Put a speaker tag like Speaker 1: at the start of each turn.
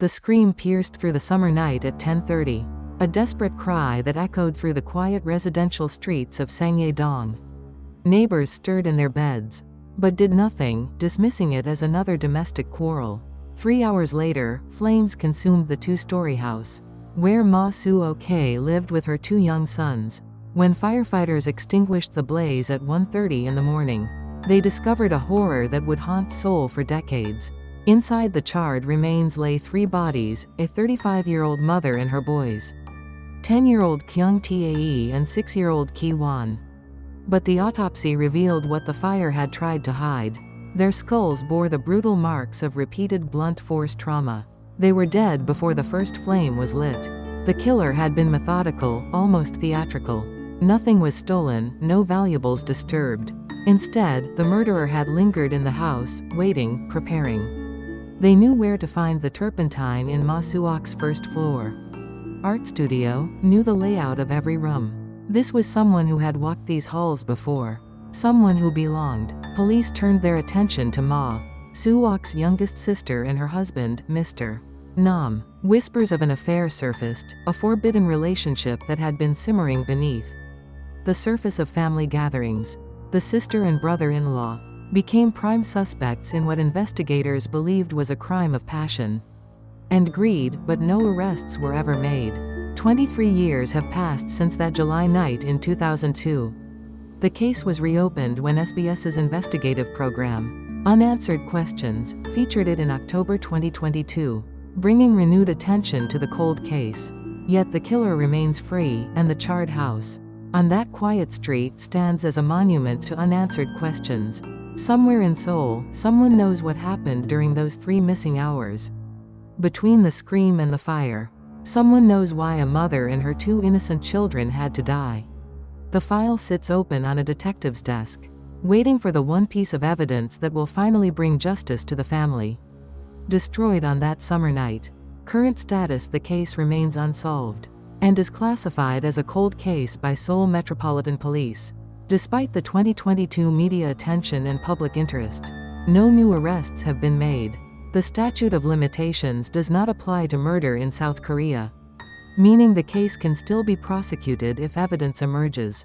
Speaker 1: The scream pierced through the summer night at 10:30. A desperate cry that echoed through the quiet residential streets of Sangye-dong. Neighbors stirred in their beds, but did nothing, dismissing it as another domestic quarrel. 3 hours later, flames consumed the two-story house, where Ma Suo-K lived with her 2 young sons. When firefighters extinguished the blaze at 1:30 in the morning, they discovered a horror that would haunt Seoul for decades. Inside the charred remains lay 3 bodies, a 35-year-old mother and her boys, 10-year-old Kyung Tae and 6-year-old Ki Won. But the autopsy revealed what the fire had tried to hide. Their skulls bore the brutal marks of repeated blunt force trauma. They were dead before the first flame was lit. The killer had been methodical, almost theatrical. Nothing was stolen, no valuables disturbed. Instead, the murderer had lingered in the house, waiting, preparing. They knew where to find the turpentine in Ma Suok's first floor art studio, knew the layout of every room. This was someone who had walked these halls before. Someone who belonged. Police turned their attention to Ma Suok's youngest sister and her husband, Mr. Nam. Whispers of an affair surfaced, a forbidden relationship that had been simmering beneath the surface of family gatherings. The sister and brother-in-law became prime suspects in what investigators believed was a crime of passion and greed, but no arrests were ever made. 23 years have passed since that July night in 2002. The case was reopened when SBS's investigative program, Unanswered Questions, featured it in October 2022, bringing renewed attention to the cold case. Yet the killer remains free, and the charred house on that quiet street stands as a monument to unanswered questions. Somewhere in Seoul, someone knows what happened during those 3 missing hours. Between the scream and the fire, someone knows why a mother and her 2 innocent children had to die. The file sits open on a detective's desk, waiting for the one piece of evidence that will finally bring justice to the family. Destroyed on that summer night. Current status: the case remains unsolved and is classified as a cold case by Seoul Metropolitan Police. Despite the 2022 media attention and public interest, no new arrests have been made. The statute of limitations does not apply to murder in South Korea, meaning the case can still be prosecuted if evidence emerges.